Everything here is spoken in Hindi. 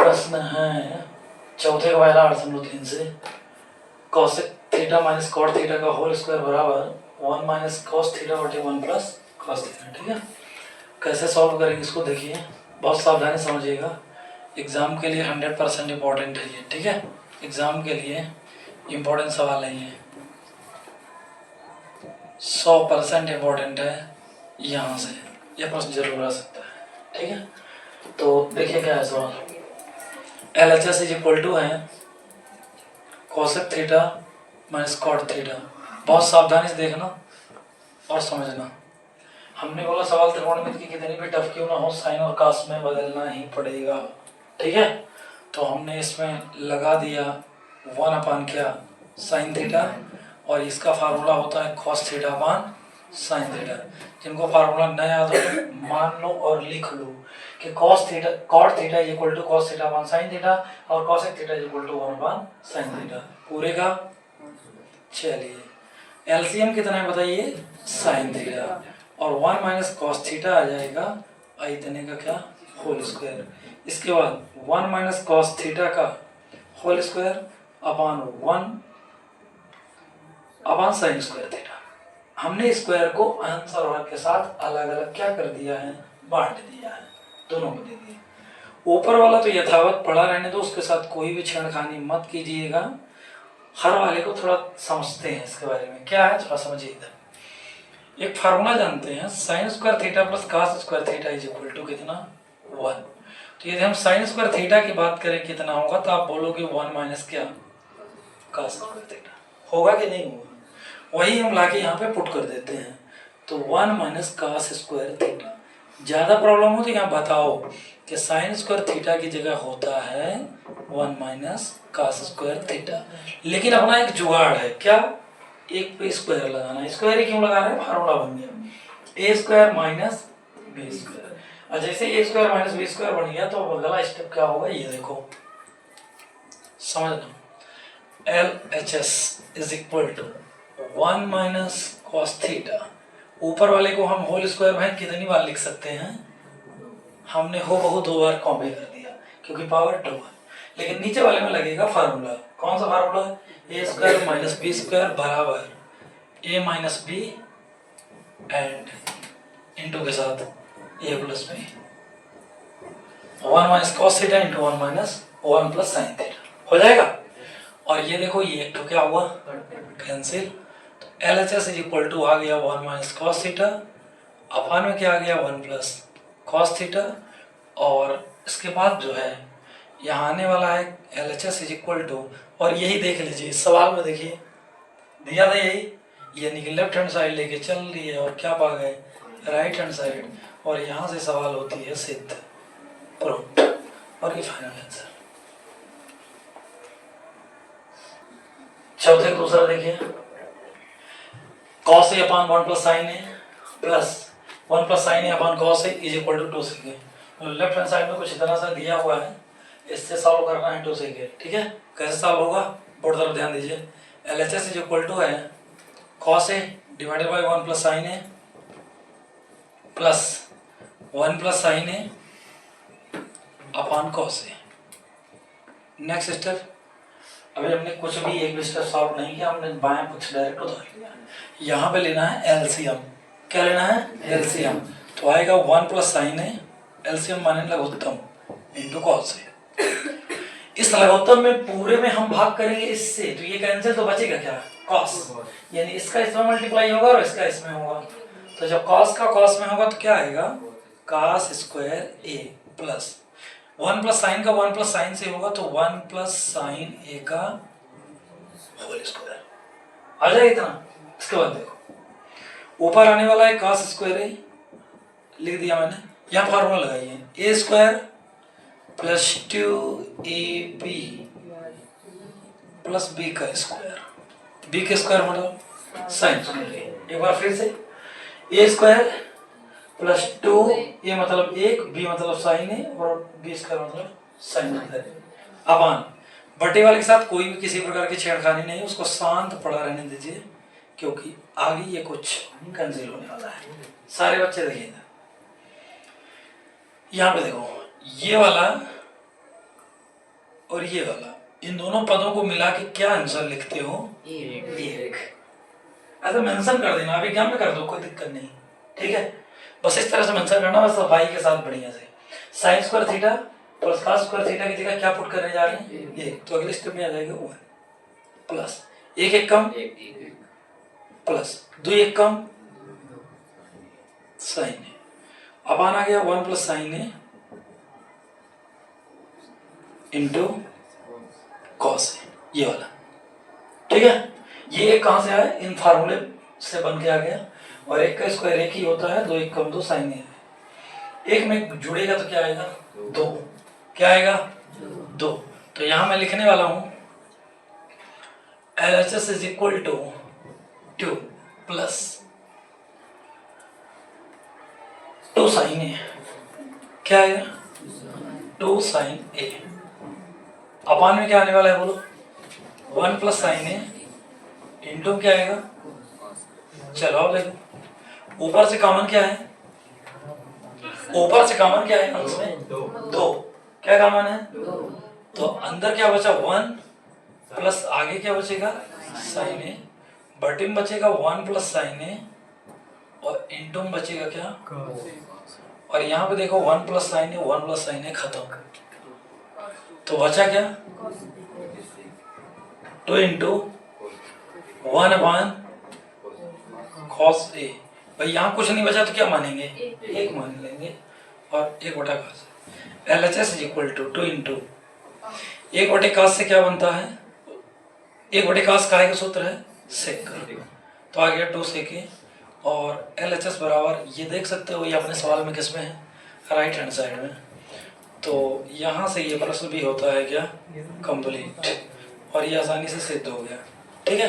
प्रश्न है चौथे का पहला 8.3 से cosec theta minus cot theta का होल स्क्वायर बराबर 1 माइनस कॉस थीटा बटे 1 प्लस कॉस थीटा। ठीक है, कैसे सॉल्व करेंगे इसको देखिए, बहुत सावधानी समझिएगा। एग्जाम के लिए 100% इम्पोर्टेंट है ये। ठीक है, एग्जाम के लिए इम्पोर्टेंट सवाल नहीं है, 100% इम्पोर्टेंट है। यहाँ से यह प्रश्न जरूर आ सकता है। ठीक है, तो देखिए क्या है सवाल। LHS इज इक्वल टू है cosec theta minus cot theta. बहुत सावधानी से देखना और समझना। हमने बोला सवाल त्रिकोणमिति की कितनी भी टफ क्यों ना हो, साइन और कास में बदलना ही पड़ेगा। ठीक है, तो हमने इसमें लगा दिया 1 अपान क्या साइन थीटा, और इसका फार्मूला होता है cos theta upon sine theta. जिनको फार्मूला न याद हो मान लो और लिख लो कि cos theta cot theta is equal to cos theta upon sine theta और cosec theta is equal to 1 upon sine theta पूरे का। चलिए एलसीएम कितना है बताइए, साइन थीटा, और 1 माइनस कॉस थीटा आ जाएगा इतने का क्या होल स्क्वायर। इसके बाद 1 माइनस कॉस थीटा का whole square upon 1 upon sine square theta. हमने स्क्वायर को आंसर और के साथ अलग अलग क्या कर दिया है, बांट दिया है, दोनों को दे दिया। ऊपर वाला तो यथावत पड़ा रहने दो, उसके साथ कोई भी छेड़खानी मत कीजिएगा। हर वाले को थोड़ा समझते हैं इसके बारे में क्या है, थोड़ा समझिए। इधर एक फार्मूला जानते हैं, sine square theta plus cos square theta is equal to कितना 1। तो यदि हम साइन स्क्वायर थीटा की बात करें कितना होगा, तो आप बोलोगे 1 माइनस क्या कास स्क्वायर थीटा। होगा कि नहीं होगा, वही हम लाके यहाँ पे पुट कर देते हैं। तो 1 माइनस कास स्क्वायर थीटा। ज़्यादा प्रॉब्लम हो तो यहाँ बताओ कि साइन स्क्वायर थीटा की जगह होता है 1 माइनस कास स्क्वायर थीटा। लेकिन अपना एक जुगाड़ है, क्या, एक पे स्क्वायर लगाना है। स्क्वायर क्यों लगा रहे हैं, फार्मूला बन गया a square minus B square. और जैसे a square minus B square बन गया तो अगला स्टेप क्या होगा ये देखो, समझना। LHS is equal to 1 minus cos theta. ऊपर वाले को हम होल स्क्वायर में कितनी बार लिख सकते हैं, हमने हो बहु 2 बार कॉपी कर दिया क्योंकि पावर 2 है। लेकिन नीचे वाले में लगेगा फार्मूला, कौन सा फार्मूला है, A square minus B square बराबर A minus B and into के साथ A plus B. 1 minus cos theta into 1 minus 1 plus sine theta हो जाएगा। और ये देखो ये एक तो क्या हुआ कैंसिल। तो LHS इज इक्वल टू आ गया 1 माइनस कॉस थीटा, अपान में क्या आ गया 1 प्लस कॉस थीटा, और इसके बाद जो है यहाँ आने वाला है LHS इज इक्वल टू, और यही देख लीजिए इस सवाल में देखिए दिया था यही, यानी कि लेफ्ट हैंड साइड लेके चल रही है और क्या पा गए राइट हैंड साइड, और यहाँ से सवाल होती है सिद्ध प्रूव्ड, और ये फाइनल आंसर। चौथे का दूसरा देखिए, cos a upon 1 plus sine a plus 1 plus sine a upon cos a is equal to 2 sec. Left hand side में कुछ इतना सा दिया हुआ है, इससे सॉल्व करना है 2 सेक। ठीक है, कैसे सॉल्व होगा बोर्ड तरफ ध्यान दीजिए। LHS इज इक्वल टू है cos a divided by 1 plus sine a plus 1 plus sine a upon cos a। Next step, अभी हमने कुछ भी एक भी स्टेप सॉल्व नहीं किया, हमने बाएं पक्ष डायरेक्ट उधार लिया। यहाँ पे लेना है एलसीएम, क्या लेना है एलसीएम। तो आएगा 1 प्लस साइन है, एलसीएम माने लघुत्तम इंटू कॉस है। इस लघुत्तम में पूरे में हम भाग करेंगे इससे, तो ये कैंसिल, तो बचेगा क्या कॉस, यानी इसका इसमें मल्टीप्लाई होगा और इसका इसमें होगा। तो जब कॉस का कॉस में होगा तो क्या आएगा कॉस स्क्वायर ए प्लस 1 प्लस साइन का 1 प्लस साइन से होगा तो 1 प्लस साइन ए का होल स्क्वायर आ जाएगा इतना। इसके बाद देखो ऊपर आने वाला है cos स्क्वायर ए, लिख दिया मैंने, यहाँ फार्मूला लगाइए A square plus 2ab plus B का स्क्वायर, बी का स्क्वायर मतलब साइन स्क्वायर। एक बार फिर से ए स्क्वायर प्लस 2 ये मतलब 1, बी मतलब साइन है और बी स्क्वायर मतलब साइन है। अपान बटे वाले के साथ कोई भी किसी प्रकार की छेड़खानी नहीं, उसको शांत पड़ा रहने दीजिए क्योंकि आगे ये कुछ कंसील होने वाला है। सारे बच्चे देखिएगा यहाँ पे देखो, ये वाला और ये वाला, इन दोनों पदों को मिला के क्या आंसर लिखते हो? एक। ऐसा मेंशन कर देना, अभी एग्जाम में कर दो, कोई दिक्कत नहीं, ठीक है। बस इस तरह से मेंशन करना, बस सफाई के साथ बढ़िया से। Sign square theta plus cos square theta की जगह क्या पुट करने जा रहे हैं? ये। तो अगले स्टेप में आ जाएगा 1 प्लस एक एक कम प्लस 2 एक कम साइन है। अब आना गया 1 प्लस साइन है इंटू कॉस है, ये वाला, ठीक है। ये एक कहां से आया? इन फार्मूले से बन के आ गया। और एक का स्क्वायर एक ही होता है, 2 एक कम 2 साइन है। एक में जुड़ेगा तो क्या आएगा? 2। क्या आएगा? 2। तो यहां मैं लिखने वाला हूं LHS is equal to 2 plus 2 sine A. क्या आएगा? 2 साइन ए। अपान में क्या आने वाला है बोलो? 1 प्लस साइन ए इंटू क्या आएगा? चलो अब देखो, ऊपर से कॉमन क्या है? ऊपर से कॉमन क्या है अंश में? 2। क्या कॉमन है? तो अंदर क्या बचा? 1 प्लस आगे क्या बचेगा? साइन ए। बटे में बचेगा 1 प्लस साइन ए और इंटू में बचेगा क्या? और यहाँ पे देखो 1 प्लस साइन ए 1 प्लस साइन ए खत्म, तो बचा क्या? 2 इंटू 1 अपॉन कॉस ए। भाई यहाँ कुछ नहीं बचा तो क्या मानेंगे? एक मान लेंगे। और 1 बटा cos. LHS is equal to 2 into 1 बटे कॉस से क्या बनता है? 1 बटे कॉस का सूत्र है सेक का, तो आ गया 2 सेक ए। और LHS बराबर ये देख सकते हो, ये अपने सवाल में किस में है? राइट हैंड साइड में। तो यहाँ से ये प्रश्न भी होता है क्या? कंप्लीट। और ये आसानी से सिद्ध हो गया, ठीक है।